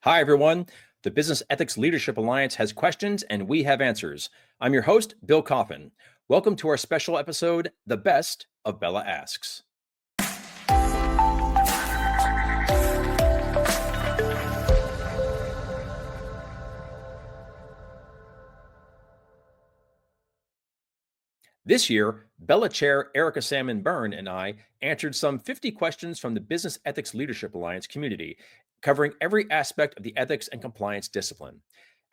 Hi, everyone. The Business Ethics Leadership Alliance has questions and we have answers. I'm your host, Bill Coffin. Welcome to our special episode, The Best of BELA Asks. This year, BELA Chair Erica Salmon Byrne and I answered some 50 questions from the Business Ethics Leadership Alliance community, covering every aspect of the ethics and compliance discipline.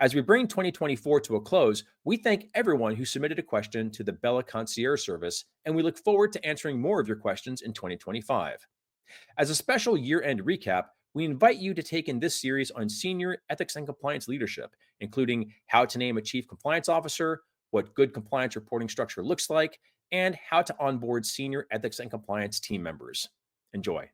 As we bring 2024 to a close, we thank everyone who submitted a question to the BELA Concierge Service, and we look forward to answering more of your questions in 2025. As a special year-end recap, we invite you to take in this series on senior ethics and compliance leadership, including how to name a chief compliance officer, what good compliance reporting structure looks like, and how to onboard senior ethics and compliance team members. Enjoy.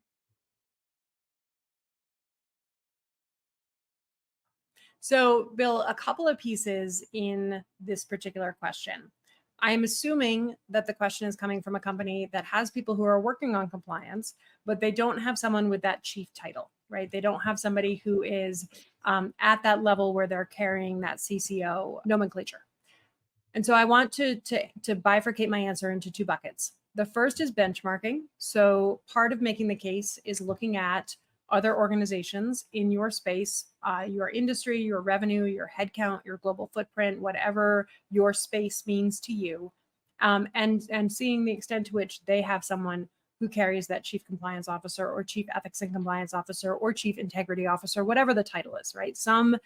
So, Bill, a couple of pieces in this particular question. I'm assuming that the question is coming from a company that has people who are working on compliance, but they don't have someone with that chief title, right? They don't have somebody who is at that level where they're carrying that CCO nomenclature. And so I want to bifurcate my answer into two buckets. The first is benchmarking. So part of making the case is looking at other organizations in your space, your industry, your revenue, your headcount, your global footprint, whatever your space means to you, and seeing the extent to which they have someone who carries that chief compliance officer or chief ethics and compliance officer or chief integrity officer, whatever the title is, right? Some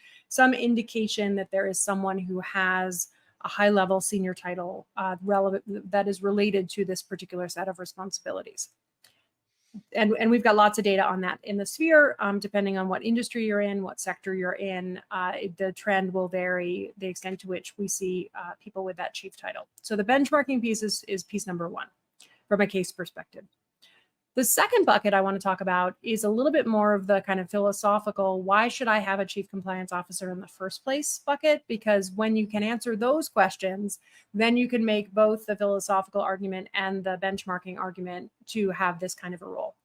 indication that there is someone who has a high level senior title relevant that is related to this particular set of responsibilities. And we've got lots of data on that in the sphere, depending on what industry you're in, what sector you're in. The trend will vary the extent to which we see people with that chief title. So the benchmarking piece is piece number one from a case perspective. The second bucket I want to talk about is a little bit more of the kind of philosophical, why should I have a chief compliance officer in the first place bucket? Because when you can answer those questions, then you can make both the philosophical argument and the benchmarking argument to have this kind of a role.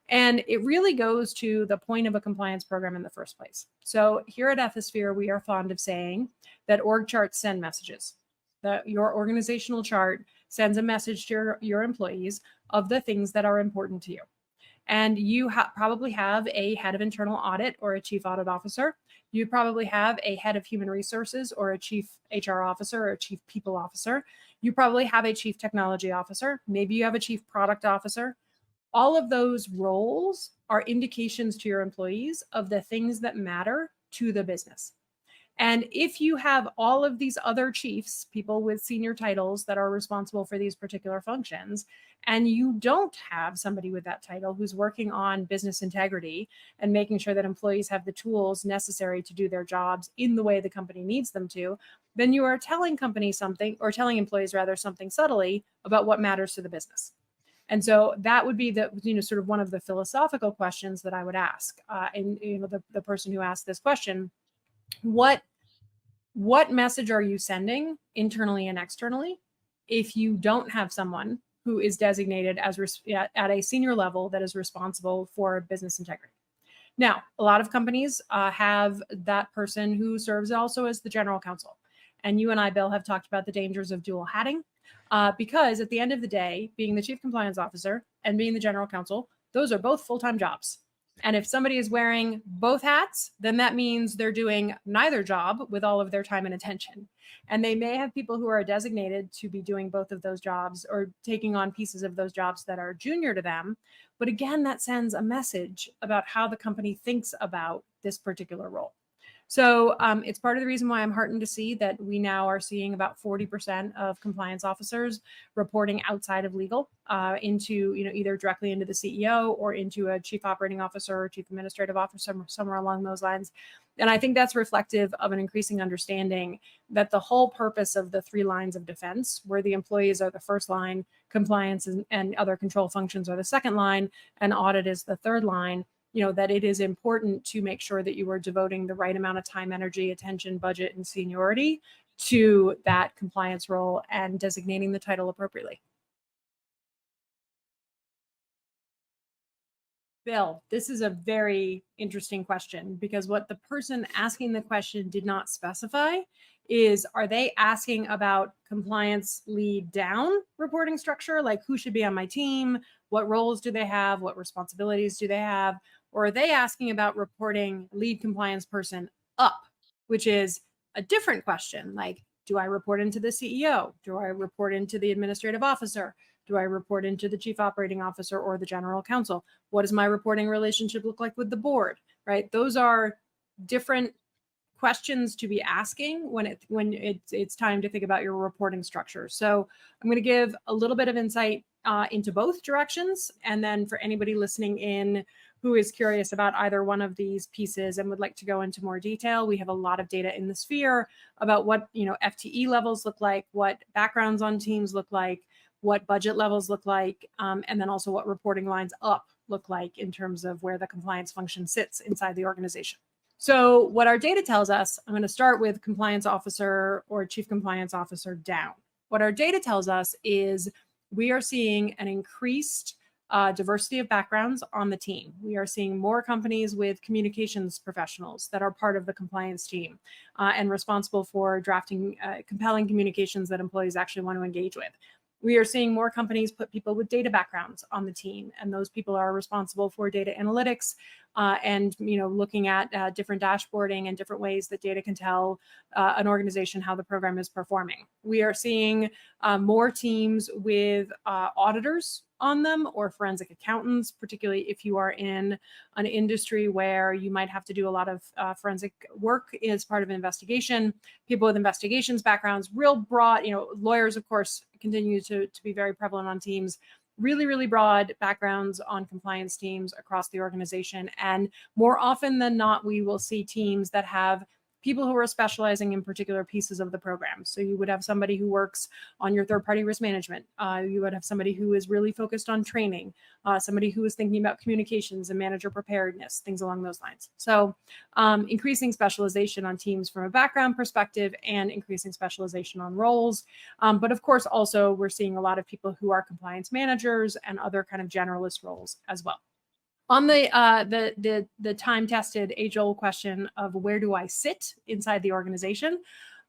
And it really goes to the point of a compliance program in the first place. So here at Ethisphere, we are fond of saying that org charts send messages. That your organizational chart sends a message to your employees of the things that are important to you. And you probably have a head of internal audit or a chief audit officer. You probably have a head of human resources or a chief HR officer or a chief people officer. You probably have a chief technology officer. Maybe you have a chief product officer. All of those roles are indications to your employees of the things that matter to the business. And if you have all of these other chiefs, people with senior titles that are responsible for these particular functions, and you don't have somebody with that title who's working on business integrity and making sure that employees have the tools necessary to do their jobs in the way the company needs them to, then you are telling companies something, or telling employees rather, something subtly about what matters to the business. And so that would be the, sort of one of the philosophical questions that I would ask. And the person who asked this question, what message are you sending internally and externally if you don't have someone who is designated as at a senior level that is responsible for business integrity? Now, a lot of companies have that person who serves also as the general counsel. And you and I, Bill, have talked about the dangers of dual hatting because at the end of the day, being the chief compliance officer and being the general counsel, those are both full-time jobs. And if somebody is wearing both hats, then that means they're doing neither job with all of their time and attention. And they may have people who are designated to be doing both of those jobs or taking on pieces of those jobs that are junior to them. But again, that sends a message about how the company thinks about this particular role. So it's part of the reason why I'm heartened to see that we now are seeing about 40% of compliance officers reporting outside of legal into, either directly into the CEO or into a chief operating officer or chief administrative officer, somewhere along those lines. And I think that's reflective of an increasing understanding that the whole purpose of the 3 lines of defense, where the employees are the first line, compliance and other control functions are the second line, and audit is the third line, that it is important to make sure that you are devoting the right amount of time, energy, attention, budget, and seniority to that compliance role and designating the title appropriately. Bill, this is a very interesting question because what the person asking the question did not specify is, are they asking about compliance lead down reporting structure? Like who should be on my team? What roles do they have? What responsibilities do they have? Or are they asking about reporting lead compliance person up, which is a different question. Like, do I report into the CEO? Do I report into the administrative officer? Do I report into the chief operating officer or the general counsel? What does my reporting relationship look like with the board? Right? Those are different questions to be asking when it's time to think about your reporting structure. So I'm going to give a little bit of insight into both directions, and then for anybody listening in who is curious about either one of these pieces and would like to go into more detail, we have a lot of data in the sphere about what FTE levels look like, what backgrounds on teams look like, what budget levels look like, and then also what reporting lines up look like in terms of where the compliance function sits inside the organization. So what our data tells us, I'm going to start with compliance officer or chief compliance officer down. What our data tells us is we are seeing an increased diversity of backgrounds on the team. We are seeing more companies with communications professionals that are part of the compliance team and responsible for drafting compelling communications that employees actually want to engage with. We are seeing more companies put people with data backgrounds on the team, and those people are responsible for data analytics and looking at different dashboarding and different ways that data can tell an organization how the program is performing. We are seeing more teams with auditors on them or forensic accountants, particularly if you are in an industry where you might have to do a lot of forensic work as part of an investigation. People with investigations backgrounds, real broad, lawyers, of course, continue to be very prevalent on teams, really, really broad backgrounds on compliance teams across the organization. And more often than not, we will see teams that have people who are specializing in particular pieces of the program. So you would have somebody who works on your third-party risk management. You would have somebody who is really focused on training, somebody who is thinking about communications and manager preparedness, things along those lines. So increasing specialization on teams from a background perspective and increasing specialization on roles. But of course, also we're seeing a lot of people who are compliance managers and other kind of generalist roles as well. On the time-tested age-old question of where do I sit inside the organization,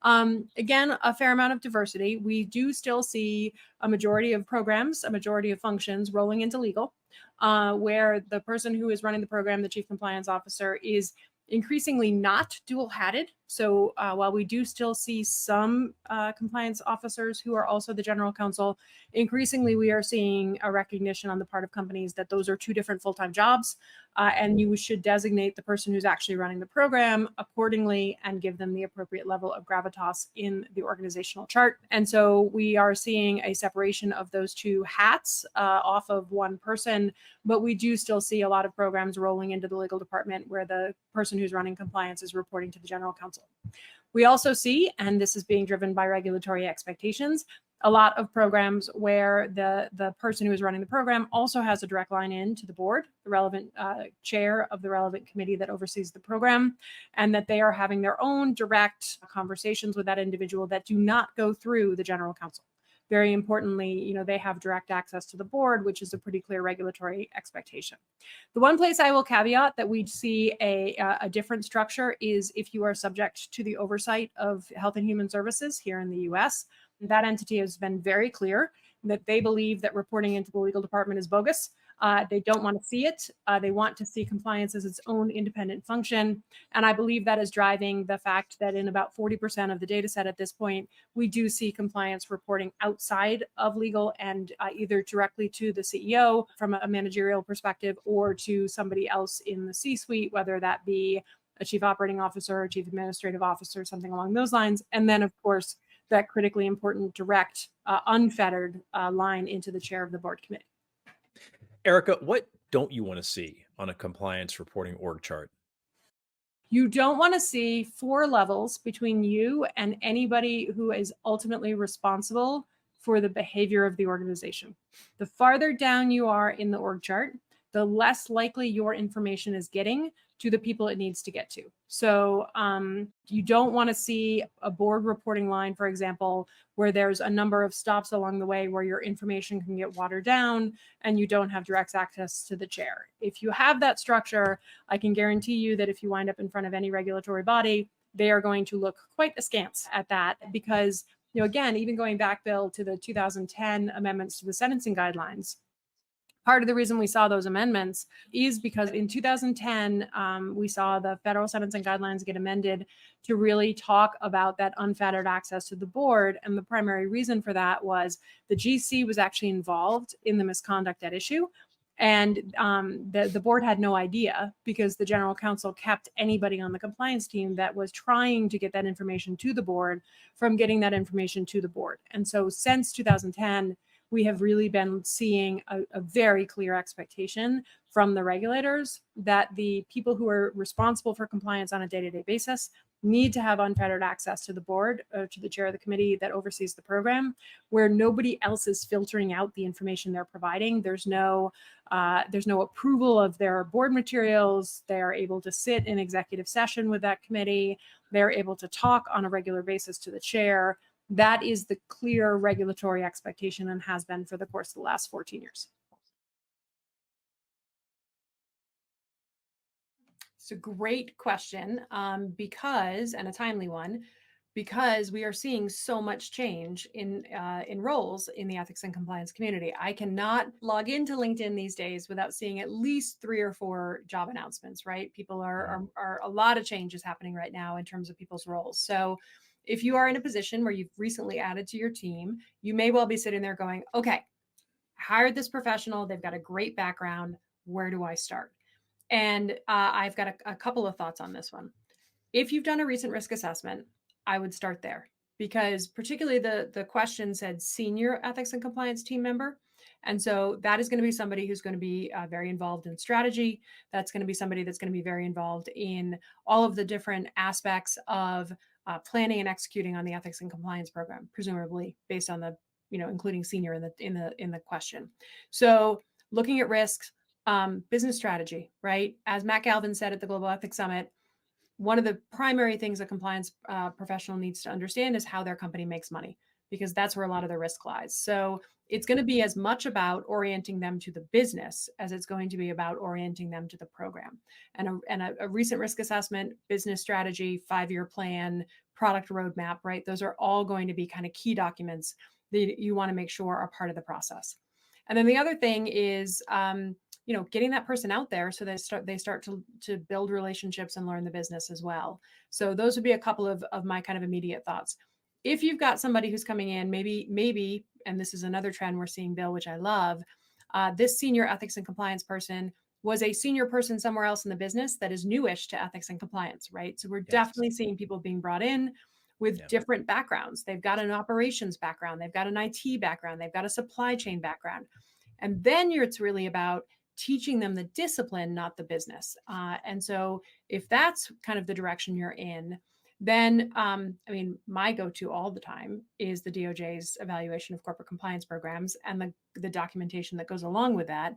again, a fair amount of diversity. We do still see a majority of programs, a majority of functions rolling into legal, where the person who is running the program, the chief compliance officer, is increasingly not dual-hatted. So while we do still see some compliance officers who are also the general counsel, increasingly we are seeing a recognition on the part of companies that those are two different full-time jobs, and you should designate the person who's actually running the program accordingly and give them the appropriate level of gravitas in the organizational chart. And so we are seeing a separation of those two hats off of one person, but we do still see a lot of programs rolling into the legal department where the person who's running compliance is reporting to the general counsel. We also see, and this is being driven by regulatory expectations, a lot of programs where the person who is running the program also has a direct line in to the board, the relevant chair of the relevant committee that oversees the program, and that they are having their own direct conversations with that individual that do not go through the general counsel. Very importantly, they have direct access to the board, which is a pretty clear regulatory expectation. The one place I will caveat that we see a different structure is if you are subject to the oversight of Health and Human Services here in the US. That entity has been very clear that they believe that reporting into the legal department is bogus. They don't want to see it. They want to see compliance as its own independent function. And I believe that is driving the fact that in about 40% of the data set at this point, we do see compliance reporting outside of legal and either directly to the CEO from a managerial perspective or to somebody else in the C-suite, whether that be a chief operating officer, a chief administrative officer, something along those lines. And then, of course, that critically important direct, unfettered line into the chair of the board committee. Erica, what don't you want to see on a compliance reporting org chart? You don't want to see 4 levels between you and anybody who is ultimately responsible for the behavior of the organization. The farther down you are in the org chart, the less likely your information is getting to the people it needs to get to. So you don't want to see a board reporting line, for example, where there's a number of stops along the way where your information can get watered down and you don't have direct access to the chair. If you have that structure, I can guarantee you that if you wind up in front of any regulatory body, they are going to look quite askance at that because, again, even going back, Bill, to the 2010 amendments to the sentencing guidelines, part of the reason we saw those amendments is because in 2010, we saw the federal sentencing guidelines get amended to really talk about that unfettered access to the board. And the primary reason for that was the GC was actually involved in the misconduct at issue. And the board had no idea because the general counsel kept anybody on the compliance team that was trying to get that information to the board from getting that information to the board. And so since 2010, we have really been seeing a very clear expectation from the regulators that the people who are responsible for compliance on a day-to-day basis need to have unfettered access to the board, to the chair of the committee that oversees the program, where nobody else is filtering out the information they're providing. There's no approval of their board materials. They're able to sit in executive session with that committee. They're able to talk on a regular basis to the chair. That is the clear regulatory expectation and has been for the course of the last 14 years. It's a great question because, and a timely one, because we are seeing so much change in roles in the ethics and compliance community. I cannot log into LinkedIn these days without seeing at least 3 or 4 job announcements, right? People are a lot of changes happening right now in terms of people's roles. So if you are in a position where you've recently added to your team, you may well be sitting there going, okay, hired this professional. They've got a great background. Where do I start? And I've got a couple of thoughts on this one. If you've done a recent risk assessment, I would start there because particularly the question said senior ethics and compliance team member. And so that is going to be somebody who's going to be very involved in strategy. That's going to be somebody that's going to be very involved in all of the different aspects of planning and executing on the ethics and compliance program, presumably based on the, including senior in the question. So looking at risks, business strategy, right? As Matt Galvin said at the Global Ethics Summit, one of the primary things a compliance professional needs to understand is how their company makes money, because that's where a lot of the risk lies. So it's going to be as much about orienting them to the business as it's going to be about orienting them to the program. And a recent risk assessment, business strategy, 5-year plan, product roadmap, right? Those are all going to be kind of key documents that you want to make sure are part of the process. And then the other thing is, getting that person out there so they start to build relationships and learn the business as well. So those would be a couple of my kind of immediate thoughts. If you've got somebody who's coming in, maybe, and this is another trend we're seeing, Bill, which I love, this senior ethics and compliance person was a senior person somewhere else in the business that is newish to ethics and compliance, right? So we're definitely seeing people being brought in with different backgrounds. They've got an operations background, they've got an IT background, they've got a supply chain background. And then it's really about teaching them the discipline, not the business. And so if that's kind of the direction you're in, then, my go-to all the time is the DOJ's evaluation of corporate compliance programs and the documentation that goes along with that.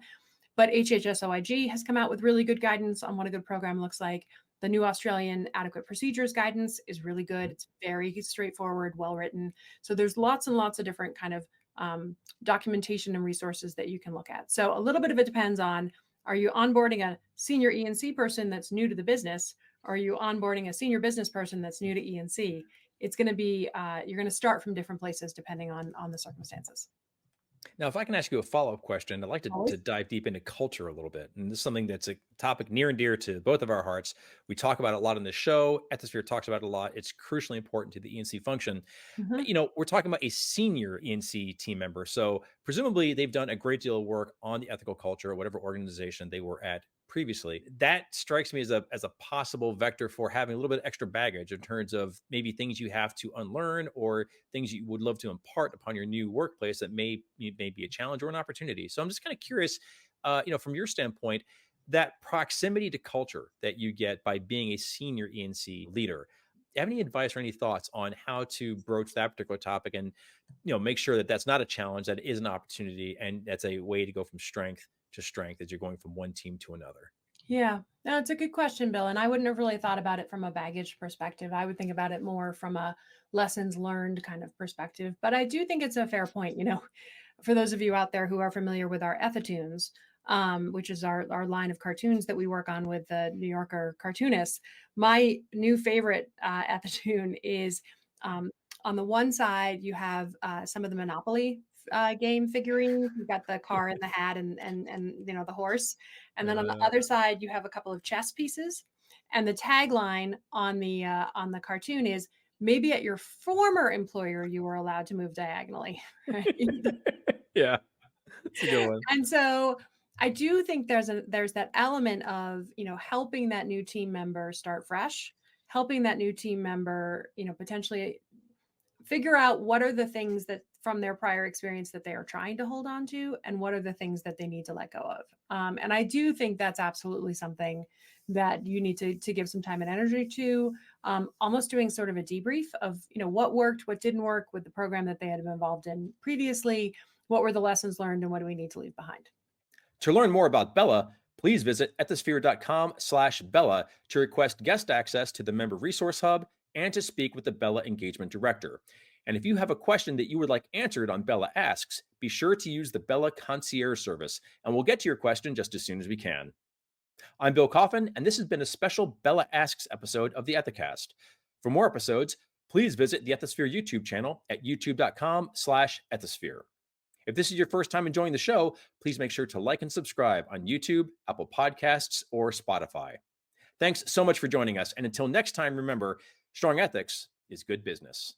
But HHS-OIG has come out with really good guidance on what a good program looks like. The new Australian adequate procedures guidance is really good. It's very straightforward, well-written. So there's lots and lots of different kind of documentation and resources that you can look at. So a little bit of it depends on, are you onboarding a senior E&C person that's new to the business? Or are you onboarding a senior business person that's new to E&C? It's going to be, you're going to start from different places depending on the circumstances. Now, if I can ask you a follow-up question, I'd like to dive deep into culture a little bit. And this is something that's a topic near and dear to both of our hearts. We talk about it a lot on the show. Ethisphere talks about it a lot. It's crucially important to the E&C function. We're talking about a senior E&C team member. So presumably they've done a great deal of work on the ethical culture or whatever organization they were at previously. That strikes me as a possible vector for having a little bit of extra baggage in terms of maybe things you have to unlearn or things you would love to impart upon your new workplace that may be a challenge or an opportunity. So I'm just kind of curious, from your standpoint, that proximity to culture that you get by being a senior E&C leader. Do you have any advice or any thoughts on how to broach that particular topic and make sure that that's not a challenge, that it is an opportunity, and that's a way to go from strength to strength as you're going from one team to another? Yeah, no, it's a good question, Bill. And I wouldn't have really thought about it from a baggage perspective. I would think about it more from a lessons learned kind of perspective. But I do think it's a fair point. For those of you out there who are familiar with our Ethitunes, which is our line of cartoons that we work on with the New Yorker cartoonists, my new favorite Ethitune is on the one side, you have some of the Monopoly game figurines. You've got the car and the hat and the horse. And then on the Uh, other side, you have a couple of chess pieces. And the tagline on the cartoon is, maybe at your former employer you were allowed to move diagonally. Right? yeah, that's a good one. And so I do think there's that element of, helping that new team member start fresh, helping that new team member, potentially figure out what are the things that from their prior experience that they are trying to hold on to, and what are the things that they need to let go of. And I do think that's absolutely something that you need to give some time and energy to, almost doing sort of a debrief of, what worked, what didn't work with the program that they had been involved in previously, what were the lessons learned, and what do we need to leave behind. To learn more about BELA, please visit ethisphere.com/BELA to request guest access to the Member Resource Hub and to speak with the BELA Engagement Director. And if you have a question that you would like answered on BELA Asks, be sure to use the BELA Concierge Service, and we'll get to your question just as soon as we can. I'm Bill Coffin, and this has been a special BELA Asks episode of the Ethicast. For more episodes, please visit the Ethisphere YouTube channel at youtube.com/ethisphere. If this is your first time enjoying the show, please make sure to like and subscribe on YouTube, Apple Podcasts, or Spotify. Thanks so much for joining us. And until next time, remember, strong ethics is good business.